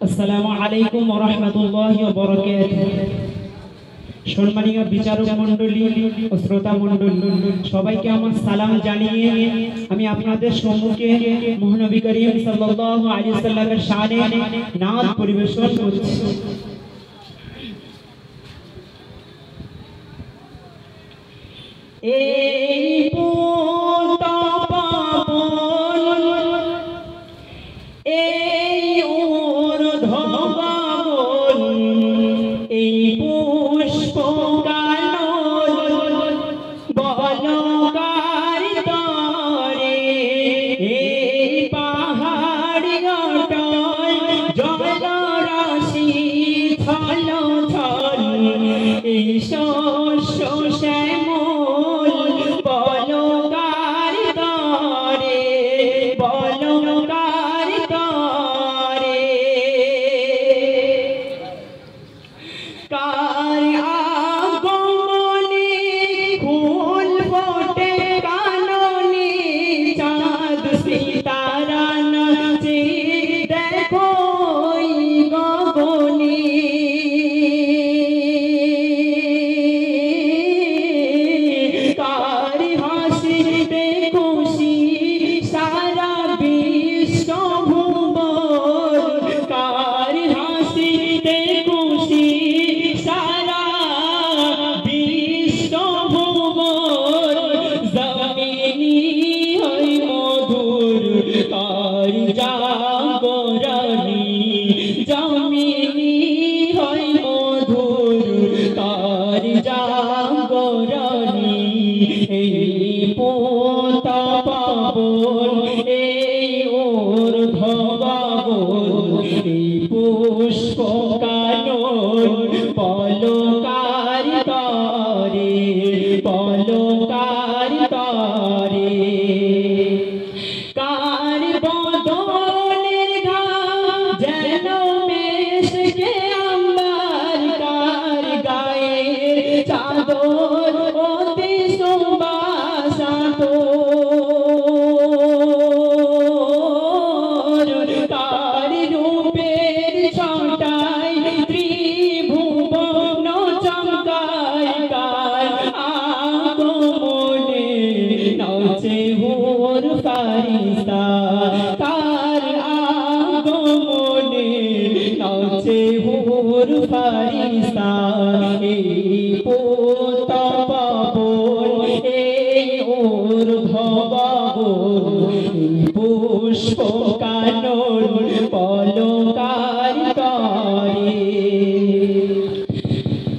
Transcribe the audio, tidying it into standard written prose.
আসসালামু আলাইকুম ওয়া রাহমাতুল্লাহি ওয়া বারাকাতুহু। সম্মানীয় বিচারক মণ্ডলী ও শ্রোতা মণ্ডলী, সবাইকে আমার সালাম জানিয়ে আমি আপনাদের সম্মুখে মহানবী করিম সাল্লাল্লাহু আলাইহি ওয়াসাল্লামের শানে নাত পরিবেশন করছি। এই পুত পাবন এই ঊর্ধ্ব গগন এই পুষ্প কানন বলকার তরে এই পাহাড় অটল জলরাশি ছল ছল এই শস্য শ্যামল বলকার তরে বলকার তরে কার আগমনে ফুল ফোটে কাননে চাঁদ সিতারা নাচে দেখো গগনে কার হাসিতে খুশি সারা বিশ্ব ভুবন কার হাসিতে খুশি সারা বিশ্ব ভুবন জমিনি হয় মধুর কার জাগরণী জমিনি হয় মধুর কার জাগরণী এই পুত পাবন এই ঊর্ধ্ব গগন এই পুষ্প কানন পলকার তরে পলকার তরে কার বদনের ঘাম যেন মেশকে আম্বার কার গায়ের চাদর অতি সুবাসাত তার রূপের ছটায় ত্রিভুবন চমকায় কার আগমনে নাচে হুর ফারিস্তা কার আগমনে নাচে হুর ফারিস্তা এই